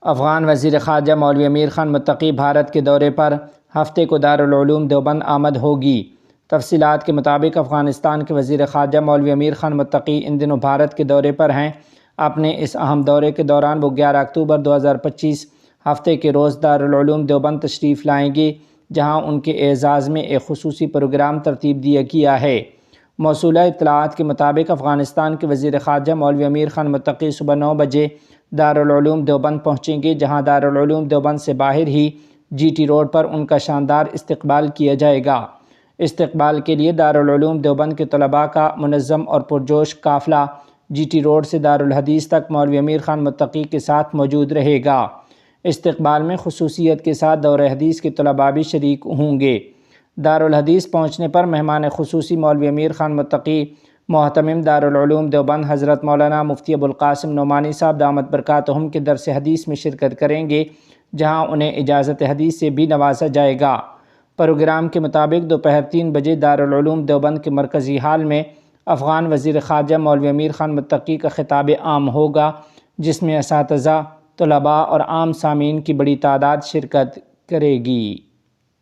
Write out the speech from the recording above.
افغان وزیر خارجہ مولوی امیر خان متقی بھارت کے دورے پر ہفتے کو دارالعلوم دیوبند آمد ہوگی۔ تفصیلات کے مطابق افغانستان کے وزیر خارجہ مولوی امیر خان متقی ان دنوں بھارت کے دورے پر ہیں۔ اپنے اس اہم دورے کے دوران وہ 11 اکتوبر 2025 ہفتے کے روز دارالعلوم دیوبند تشریف لائیں گے، جہاں ان کے اعزاز میں ایک خصوصی پروگرام ترتیب دیا گیا ہے۔ موصولہ اطلاعات کے مطابق افغانستان کے وزیر خارجہ مولوی امیر خان متقی صبح 9 بجے دارالعلوم دیوبند پہنچیں گے، جہاں دارالعلوم دیوبند سے باہر ہی جی ٹی روڈ پر ان کا شاندار استقبال کیا جائے گا۔ استقبال کے لیے دارالعلوم دیوبند کے طلباء کا منظم اور پرجوش قافلہ جی ٹی روڈ سے دارالحدیث تک مولوی امیر خان متقی کے ساتھ موجود رہے گا۔ استقبال میں خصوصیت کے ساتھ دور حدیث کے طلباء بھی شریک ہوں گے۔ دارالحدیث پہنچنے پر مہمان خصوصی مولوی امیر خان متقی محتمم دارالعلوم دیوبند حضرت مولانا مفتی ابوالقاسم نعمانی صاحب دامت برکاتہم کے درس حدیث میں شرکت کریں گے، جہاں انہیں اجازت حدیث سے بھی نوازا جائے گا۔ پروگرام کے مطابق دوپہر 3 بجے دارالعلوم دیوبند کے مرکزی ہال میں افغان وزیر خارجہ مولوی امیر خان متقی کا خطاب عام ہوگا، جس میں اساتذہ، طلباء اور عام سامعین کی بڑی تعداد شرکت کرے گی۔